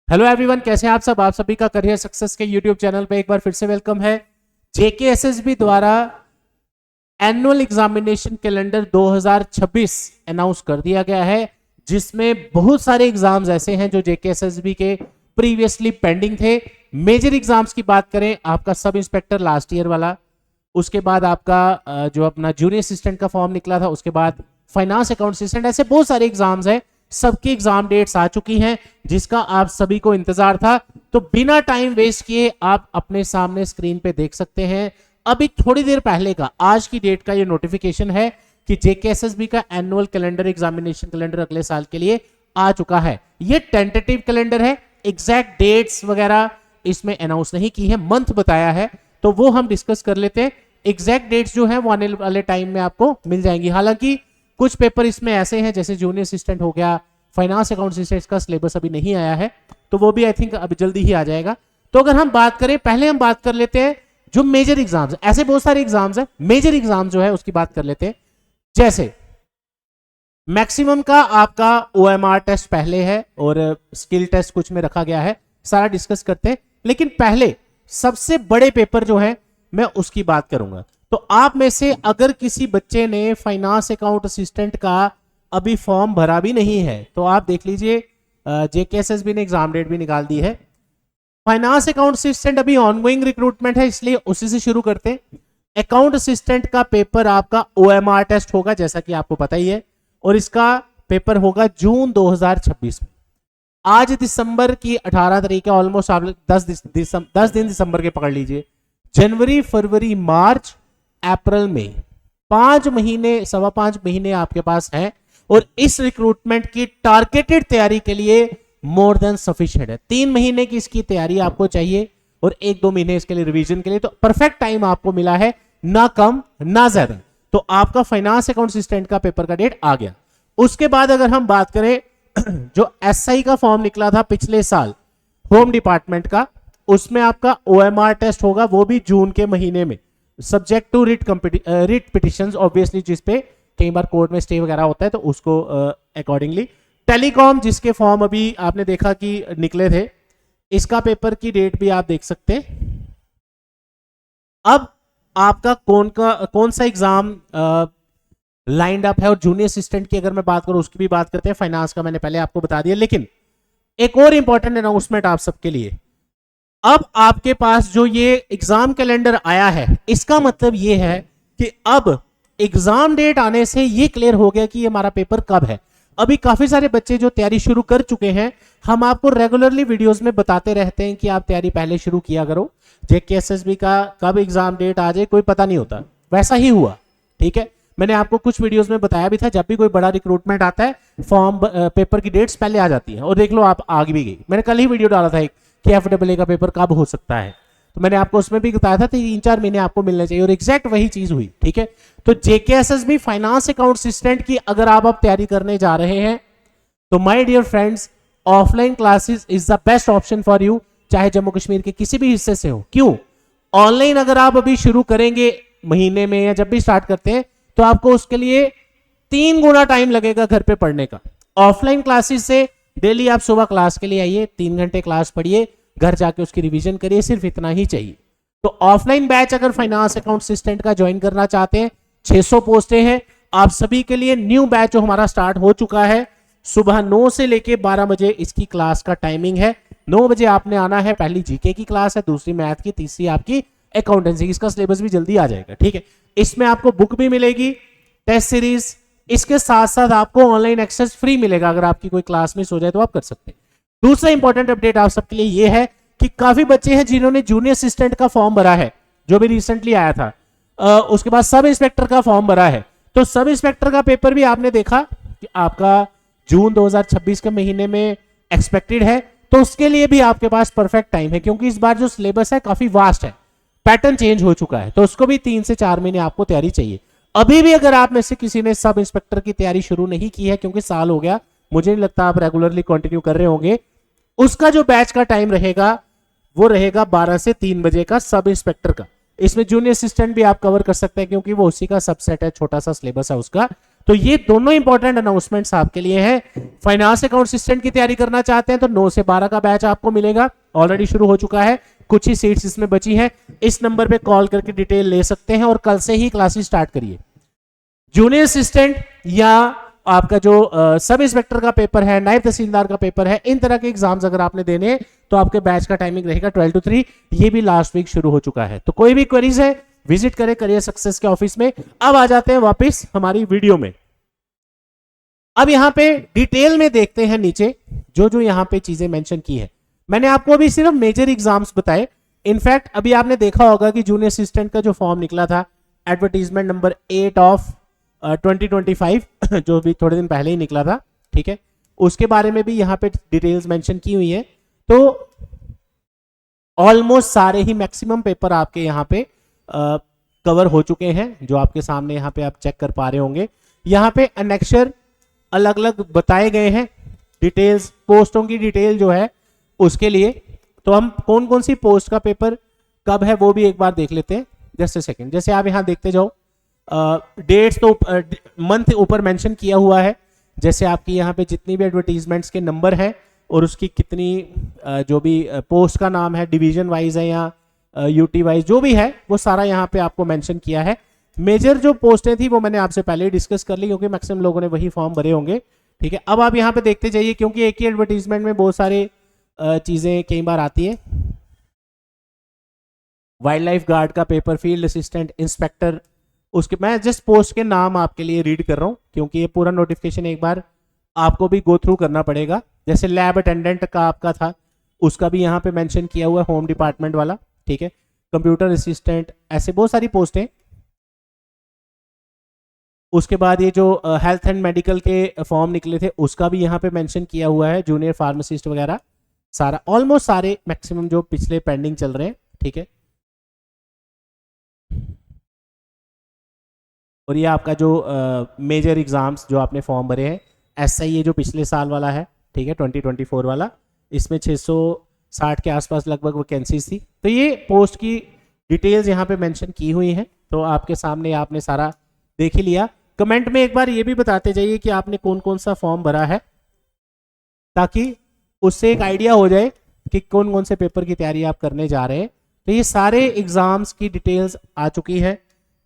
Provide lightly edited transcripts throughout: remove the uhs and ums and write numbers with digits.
Hello everyone, कैसे हैं आप सभी का करियर सक्सेस के यूट्यूब चैनल पे एक बार फिर से वेलकम है। जेकेएसएसबी द्वारा एनुअल एग्जामिनेशन कैलेंडर 2026 अनाउंस कर दिया गया है, जिसमें बहुत सारे एग्जाम्स ऐसे हैं जो जेकेएसएसबी के प्रीवियसली पेंडिंग थे। मेजर एग्जाम्स की बात करें, आपका सब इंस्पेक्टर लास्ट ईयर वाला, उसके बाद आपका जो अपना जूनियर असिस्टेंट का फॉर्म निकला था, उसके बाद फाइनेंस अकाउंट असिस्टेंट, ऐसे बहुत सारे एग्जाम्स हैं। सबकी एग्जाम डेट्स आ चुकी हैं जिसका आप सभी को इंतजार था। तो बिना टाइम वेस्ट किए आप अपने सामने स्क्रीन पे देख सकते हैं, अभी थोड़ी देर पहले का आज की डेट का ये नोटिफिकेशन है कि जेकेएसएसबी का एनुअल कैलेंडर एग्जामिनेशन कैलेंडर अगले साल के लिए आ चुका है। ये टेंटेटिव कैलेंडर है, एग्जैक्ट डेट्स वगैरह इसमें अनाउंस नहीं की है, मंथ बताया है, तो वो हम डिस्कस कर लेते हैं। एग्जैक्ट डेट्स जो है वो आने वाले टाइम में आपको मिल जाएंगी। हालांकि कुछ पेपर इसमें ऐसे हैं जैसे जूनियर असिस्टेंट हो गया, फाइनेंस अकाउंट असिस्टेंट का सिलेबस अभी नहीं आया है, तो वो भी आई थिंक अभी जल्दी ही आ जाएगा। तो अगर हम बात करें, पहले हम बात कर लेते हैं जो मेजर एग्जाम्स, ऐसे बहुत सारे एग्जाम्स हैं, मेजर एग्जाम जो है उसकी बात कर लेते हैं। जैसे मैक्सिमम का आपका ओएमआर टेस्ट पहले है और स्किल टेस्ट कुछ में रखा गया है, सारा डिस्कस करते हैं। लेकिन पहले सबसे बड़े पेपर जो है मैं उसकी बात करूंगा। तो आप में से अगर किसी बच्चे ने फाइनेंस अकाउंट असिस्टेंट का अभी फॉर्म भरा भी नहीं है तो आप देख लीजिए, जेकेएसएसबी ने एग्जाम डेट भी निकाल दी है। फाइनेंस अकाउंट असिस्टेंट अभी ऑनगोइंग रिक्रूटमेंट है, इसलिए उसी से शुरू करते हैं। अकाउंट असिस्टेंट का पेपर आपका ओएमआर टेस्ट होगा, जैसा कि आपको पता ही है, और इसका पेपर होगा जून 2026 में। आज दिसंबर की 18 तारीख है, ऑलमोस्ट आप 10 दिन दिसंबर के पकड़ लीजिए। जनवरी, फरवरी, मार्च, अप्रैल, मई, 5 महीने, 5.25 महीने आपके पास है, और इस रिक्रूटमेंट की टारगेटेड तैयारी के लिए मोर देन सफिशिएंट है। 3 महीने की इसकी तैयारी आपको चाहिए और 1-2 महीने इसके लिए रिवीजन के लिए, तो परफेक्ट टाइम आपको मिला है, ना कम ना ज्यादा। तो आपका फाइनेंस अकाउंट असिस्टेंट का पेपर का डेट आ गया। उसके बाद अगर हम बात करें, जो एसआई का फॉर्म निकला था पिछले साल होम डिपार्टमेंट का, उसमें आपका ओएमआर टेस्ट होगा, वो भी जून के महीने में, subject to writ petitions obviously, जिसपे कई बार कोर्ट में स्टे वगैरह होता है, तो उसको अकॉर्डिंगली। टेलीकॉम, जिसके फॉर्म अभी आपने देखा कि निकले थे, इसका पेपर की डेट भी आप देख सकते हैं। अब आपका कौन सा एग्जाम लाइंड अप है, और जूनियर असिस्टेंट की अगर मैं बात करूं उसकी भी बात करते हैं। फाइनेंस का मैंने पहले आपको बता दिया, लेकिन एक और इंपॉर्टेंट अनाउंसमेंट आप सबके लिए। अब आपके पास जो ये एग्जाम कैलेंडर आया है, इसका मतलब ये है कि अब एग्जाम डेट आने से ये क्लियर हो गया कि ये हमारा पेपर कब है। अभी काफी सारे बच्चे जो तैयारी शुरू कर चुके हैं, हम आपको रेगुलरली वीडियोस में बताते रहते हैं कि आप तैयारी पहले शुरू किया करो, जेकेएसएसबी का कब एग्जाम डेट आ जाए कोई पता नहीं होता। वैसा ही हुआ, ठीक है। मैंने आपको कुछ वीडियोस में बताया भी था, जब भी कोई बड़ा रिक्रूटमेंट आता है, फॉर्म पेपर की डेट्स पहले आ जाती है, और देख लो आप आगे भी गई। मैंने कल ही वीडियो डाला था एक कि एफडब्ल्यूए का पेपर कब हो सकता है, तो मैंने आपको उसमें भी बताया था 3-4 महीने आपको मिलने चाहिए, और एग्जैक्ट वही चीज हुई, ठीक है। तो जेकेएसएसबी फाइनेंस अकाउंट असिस्टेंट की अगर आप अब तैयारी करने जा रहे हैं, तो my dear friends, offline classes is the best option for you, चाहे जम्मू कश्मीर के किसी भी हिस्से से हो। क्यों? ऑनलाइन अगर आप अभी शुरू करेंगे महीने में या जब भी स्टार्ट करते हैं, तो आपको उसके लिए 3 गुना टाइम लगेगा घर पे पढ़ने का। ऑफलाइन क्लासेस से डेली आप सुबह क्लास के लिए आइए, 3 घंटे क्लास पढ़िए, घर जाके उसकी रिवीजन करिए, सिर्फ इतना ही चाहिए। तो ऑफलाइन बैच अगर फाइनेंस अकाउंट असिस्टेंट का ज्वाइन करना चाहते हैं, 600 पोस्टें हैं आप सभी के लिए। न्यू बैच जो हमारा स्टार्ट हो चुका है, सुबह 9 से लेके 12 बजे इसकी क्लास का टाइमिंग है। 9 बजे आपने आना है, पहली जीके की क्लास है, दूसरी मैथ की, तीसरी आपकी अकाउंटेंसी। इसका सिलेबस भी जल्दी आ जाएगा, ठीक है। इसमें आपको बुक भी मिलेगी, टेस्ट सीरीज, इसके साथ साथ आपको ऑनलाइन एक्सेस फ्री मिलेगा। अगर आपकी कोई क्लास मिस हो जाए तो आप कर सकते हैं। दूसरा इंपॉर्टेंट अपडेट आप सबके लिए यह है कि काफी बच्चे हैं जिन्होंने जूनियर असिस्टेंट का फॉर्म भरा है, जो भी रिसेंटली आया था। उसके बाद सब इंस्पेक्टर का फॉर्म भरा है, तो सब इंस्पेक्टर का पेपर भी आपने देखा कि आपका जून 2026 के महीने में एक्सपेक्टेड है। तो उसके लिए भी आपके पास परफेक्ट टाइम है, क्योंकि इस बार जो सिलेबस है काफी वास्ट है, पैटर्न चेंज हो चुका है, तो उसको भी 3 से 4 महीने आपको तैयारी चाहिए। अभी भी अगर आप में से किसी ने सब इंस्पेक्टर की तैयारी शुरू नहीं की है, क्योंकि साल हो गया, मुझे नहीं लगता आप रेगुलरली कंटिन्यू कर रहे होंगे, उसका जो बैच का टाइम रहेगा वो रहेगा 12 से 3 बजे का सब इंस्पेक्टर का। इसमें जूनियर असिस्टेंट भी आप कवर कर सकते हैं, क्योंकि वो उसी का सबसेट है, छोटा सा सिलेबस है उसका। तो ये दोनों इंपॉर्टेंट अनाउंसमेंट्स आपके लिए है। फाइनेंस अकाउंट असिस्टेंट की तैयारी करना चाहते हैं तो 9 से 12 का बैच आपको मिलेगा, ऑलरेडी शुरू हो चुका है, कुछ ही सीट्स इसमें बची हैं। इस नंबर पे कॉल करके डिटेल ले सकते हैं और कल से ही क्लासेस स्टार्ट करिए। जूनियर असिस्टेंट या आपका जो सब इंस्पेक्टर का पेपर है, नायब तहसीलदार का पेपर है, इन तरह के एग्जाम्स अगर आपने देने हैं तो आपके बैच का टाइमिंग रहेगा 12 to 3। ये भी लास्ट वीक शुरू हो चुका है। तो कोई भी क्वेरीज है विजिट करें करियर सक्सेस के ऑफिस में। अब आ जाते हैं वापस हमारी वीडियो में। अब यहां पे डिटेल में देखते हैं नीचे जो जो यहां पे चीजें मेंशन की है। मैंने आपको अभी सिर्फ मेजर एग्जाम्स बताए। इनफैक्ट अभी आपने देखा होगा कि जूनियर असिस्टेंट का जो फॉर्म निकला था, एडवर्टीजमेंट नंबर 8 ऑफ 2025 जो भी थोड़े दिन पहले ही निकला था, ठीक है, उसके बारे में भी यहाँ पे डिटेल्स मेंशन की हुई है। तो ऑलमोस्ट सारे ही मैक्सिमम पेपर आपके यहाँ पे कवर हो चुके हैं, जो आपके सामने यहाँ पे आप चेक कर पा रहे होंगे। यहाँ पे अनेक्शर अलग अलग बताए गए हैं, डिटेल्स पोस्टों की डिटेल जो है उसके लिए। तो हम कौन कौन सी पोस्ट का पेपर कब है वो भी एक बार देख लेते हैं। जस्ट अ सेकेंड, जैसे आप यहाँ देखते जाओ, डेट्स तो मंथ ऊपर मेंशन किया हुआ है। जैसे आपकी यहाँ पे जितनी भी एडवर्टीजमेंट्स के नंबर हैं और उसकी कितनी जो भी पोस्ट का नाम है, डिवीजन वाइज है या यूटी वाइज जो भी है, वो सारा यहाँ पे आपको मेंशन किया है। मेजर जो पोस्टें थी वो मैंने आपसे पहले ही डिस्कस कर ली, क्योंकि मैक्सिमम लोगों ने वही फॉर्म भरे होंगे, ठीक है। अब आप यहाँ पे देखते जाइए, क्योंकि एक ही एडवर्टीजमेंट में बहुत सारे चीजें कई बार आती है। वाइल्ड लाइफ गार्ड का पेपर, फील्ड असिस्टेंट, इंस्पेक्टर, उसके मैं जस्ट पोस्ट के नाम आपके लिए रीड कर रहा हूँ, क्योंकि ये पूरा नोटिफिकेशन एक बार आपको भी गो थ्रू करना पड़ेगा। जैसे लैब अटेंडेंट का आपका था, उसका भी यहाँ पे मेंशन किया हुआ है, होम डिपार्टमेंट वाला, ठीक है। कंप्यूटर असिस्टेंट, ऐसे बहुत सारी पोस्टें। उसके बाद ये जो हेल्थ एंड मेडिकल के फॉर्म निकले थे उसका भी यहाँ पे मेंशन किया हुआ है, जूनियर फार्मासिस्ट वगैरह, सारा ऑलमोस्ट सारे मैक्सिमम जो पिछले पेंडिंग चल रहे हैं, ठीक है। और ये आपका जो मेजर एग्जाम्स जो आपने फॉर्म भरे हैं, एसआई जो पिछले साल वाला है, ठीक है, 2024 वाला, इसमें 660 के आसपास लगभग वैकेंसीज थी। तो ये पोस्ट की डिटेल्स यहाँ पे मेंशन की हुई हैं, तो आपके सामने आपने सारा देख ही लिया। कमेंट में एक बार ये भी बताते जाइए कि आपने कौन कौन सा फॉर्म भरा है, ताकि उससे एक आइडिया हो जाए कि कौन कौन से पेपर की तैयारी आप करने जा रहे हैं। तो ये सारे एग्जाम्स की डिटेल्स आ चुकी है,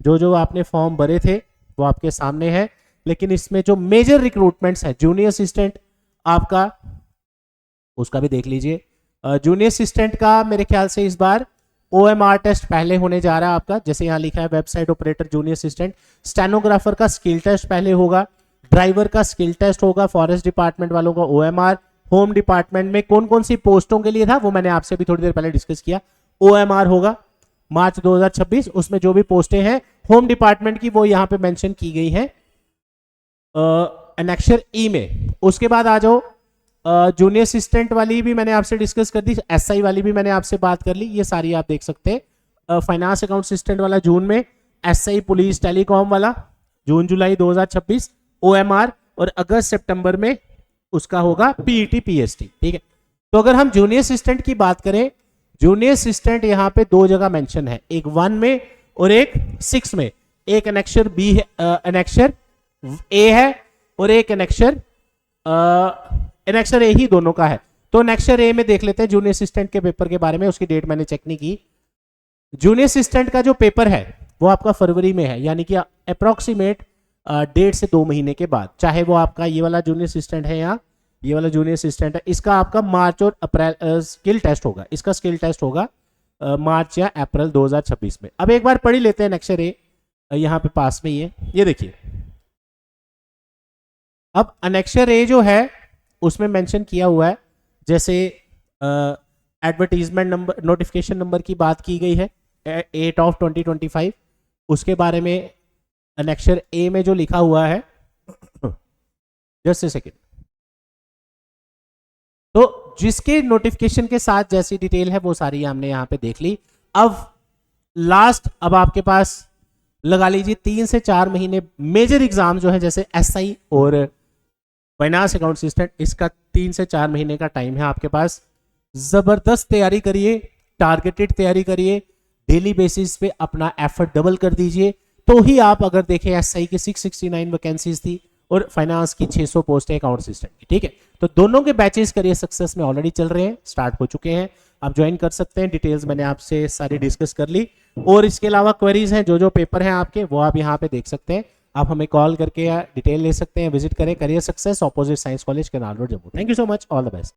जो जो आपने फॉर्म भरे थे वो आपके सामने है। लेकिन इसमें जो मेजर रिक्रूटमेंट्स है, जूनियर असिस्टेंट आपका, उसका भी देख लीजिए। जूनियर असिस्टेंट का मेरे ख्याल से इस बार OMR टेस्ट पहले होने जा रहा है आपका, जैसे यहाँ लिखा है website operator junior assistant. Stenographer का स्किल टेस्ट पहले होगा, ड्राइवर का स्किल टेस्ट होगा, फॉरेस्ट डिपार्टमेंट वालों का OMR, होम डिपार्टमेंट में कौन कौन सी पोस्टों के लिए था वो मैंने आपसे भी थोड़ी देर पहले डिस्कस किया, OMR होगा मार्च 2026। उसमें जो भी पोस्टें हैं होम डिपार्टमेंट की वो यहाँ पे मेंशन की गई हैं एनेक्शर ई में। उसके बाद आ जाओ, जूनियर असिस्टेंट वाली भी मैंने आपसे डिस्कस कर दी, एसआई वाली भी मैंने आपसे बात कर ली, ये सारी आप देख सकते हैं। फाइनेंस अकाउंट असिस्टेंट वाला जून में, एसआई पुलिस टेलीकॉम वाला जून जुलाई 2026 OMR, और अगस्त सितंबर में उसका होगा PET PST, ठीक है। तो अगर हम जूनियर असिस्टेंट की बात करें, जूनियर असिस्टेंट यहाँ पे दो जगह मेंशन है, एक 1 में और एक 6 में। एक एनेक्शर बी है, एनेक्शर ए है, और एक एनेक्शर ए ही दोनों का है। तो एनेक्शर ए में देख लेते हैं जूनियर असिस्टेंट के पेपर के बारे में, उसकी डेट मैंने चेक नहीं की। जूनियर असिस्टेंट का जो पेपर है वो आपका फरवरी में है, यानी कि अप्रोक्सीमेट 1.5 से 2 महीने के बाद, चाहे वो आपका ये वाला जूनियर असिस्टेंट है या ये वाला जूनियर असिस्टेंट है, इसका आपका मार्च और अप्रैल स्किल टेस्ट होगा, इसका स्किल टेस्ट होगा मार्च या अप्रैल 2026 में। अब एक बार पढ़ ही लेते हैं एनेक्शर ए, यहाँ पे पास में ही है, ये देखिए। अब एनेक्शर ए जो है उसमें मेंशन किया हुआ है, जैसे एडवर्टीजमेंट नंबर, नोटिफिकेशन नंबर की बात की गई है 8 ऑफ 2025, उसके बारे में एनेक्शर ए में जो लिखा हुआ है, जस्ट ए सेकेंड। तो जिसके नोटिफिकेशन के साथ जैसी डिटेल है वो सारी हमने यहाँ पे देख ली। अब लास्ट, अब आपके पास लगा लीजिए 3 से 4 महीने मेजर एग्जाम जो है, जैसे एसआई और फाइनेंस अकाउंट असिस्टेंट, इसका 3 से 4 महीने का टाइम है आपके पास। जबरदस्त तैयारी करिए, टारगेटेड तैयारी करिए, डेली बेसिस पे अपना एफर्ट डबल कर दीजिए, तो ही आप अगर देखें एसआई की 669 वैकेंसीज थी और फाइनेंस की 600 पोस्ट है अकाउंट असिस्टेंट की, ठीक है। तो दोनों के बैचेस करियर सक्सेस में ऑलरेडी चल रहे हैं, स्टार्ट हो चुके हैं, आप ज्वाइन कर सकते हैं। डिटेल्स मैंने आपसे सारी डिस्कस कर ली, और इसके अलावा क्वेरीज हैं, जो जो पेपर हैं आपके वो आप यहाँ पे देख सकते हैं। आप हमें कॉल करके या डिटेल ले सकते हैं, विजिट करें career success, opposite science college, canal road, Jammu. Thank you so much, all the best.